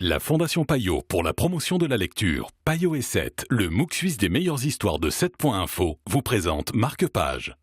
La Fondation Payot pour la promotion de la lecture, Payot et 7, le MOOC suisse des meilleures histoires de 7.info, vous présente Marque-Page.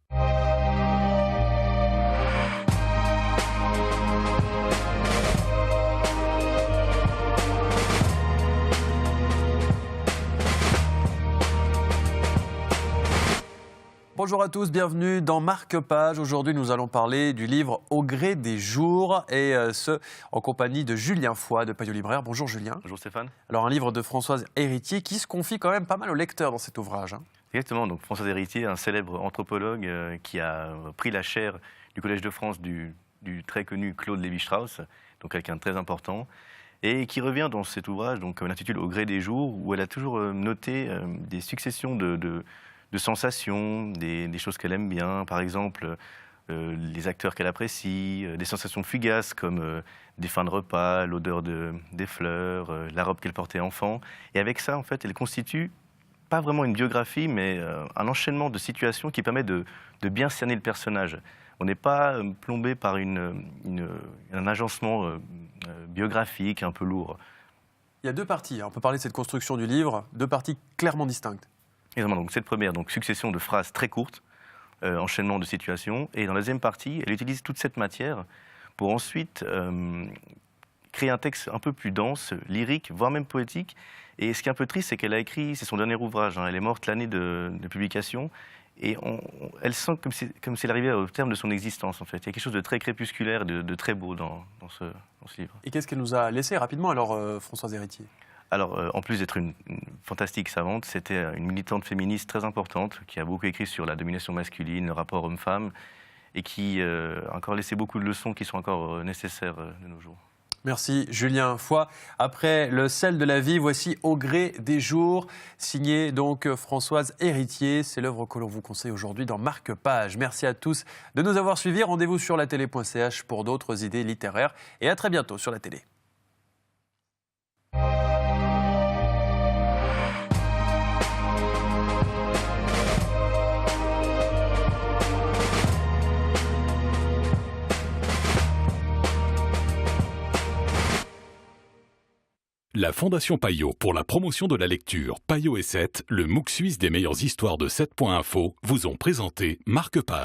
Bonjour à tous, bienvenue dans Marque-Page. Aujourd'hui, nous allons parler du livre Au gré des jours et ce, en compagnie de Julien Foy de Payot Libraire. Bonjour Julien. Bonjour Stéphane. Alors un livre de Françoise Héritier qui se confie quand même pas mal au lecteur dans cet ouvrage. Exactement, donc Françoise Héritier, un célèbre anthropologue qui a pris la chaire du Collège de France du très connu Claude Lévi-Strauss, donc quelqu'un de très important, et qui revient dans cet ouvrage, donc comme l'intitule Au gré des jours, où elle a toujours noté des successions de sensations, des choses qu'elle aime bien, par exemple les acteurs qu'elle apprécie, des sensations fugaces comme des fins de repas, l'odeur des fleurs, la robe qu'elle portait enfant. Et avec ça, en fait, elle constitue pas vraiment une biographie, mais un enchaînement de situations qui permet de bien cerner le personnage. On n'est pas plombé par un agencement biographique un peu lourd. Il y a deux parties, on peut parler de cette construction du livre, deux parties clairement distinctes. Exactement, donc cette première, donc succession de phrases très courtes, enchaînement de situations, et dans la deuxième partie, elle utilise toute cette matière pour ensuite créer un texte un peu plus dense, lyrique, voire même poétique. Et ce qui est un peu triste, c'est qu'elle a écrit, c'est son dernier ouvrage, elle est morte l'année de publication, et elle sent comme si elle arrivait au terme de son existence, en fait. Il y a quelque chose de très crépusculaire, de très beau dans ce livre. Et qu'est-ce qu'elle nous a laissé rapidement alors, Françoise Héritier ? Alors, en plus d'être une fantastique savante, c'était une militante féministe très importante qui a beaucoup écrit sur la domination masculine, le rapport homme-femme, et qui a encore laissé beaucoup de leçons qui sont encore nécessaires de nos jours. Merci Julien Foy. Après le sel de la vie, voici Au gré des jours, signé donc Françoise Héritier. C'est l'œuvre que l'on vous conseille aujourd'hui dans Marque-Page. Merci à tous de nous avoir suivis. Rendez-vous sur latélé.ch pour d'autres idées littéraires et à très bientôt sur la télé. La Fondation Payot pour la promotion de la lecture, Payot et 7, le MOOC suisse des meilleures histoires de 7.info, vous ont présenté Marque-Page.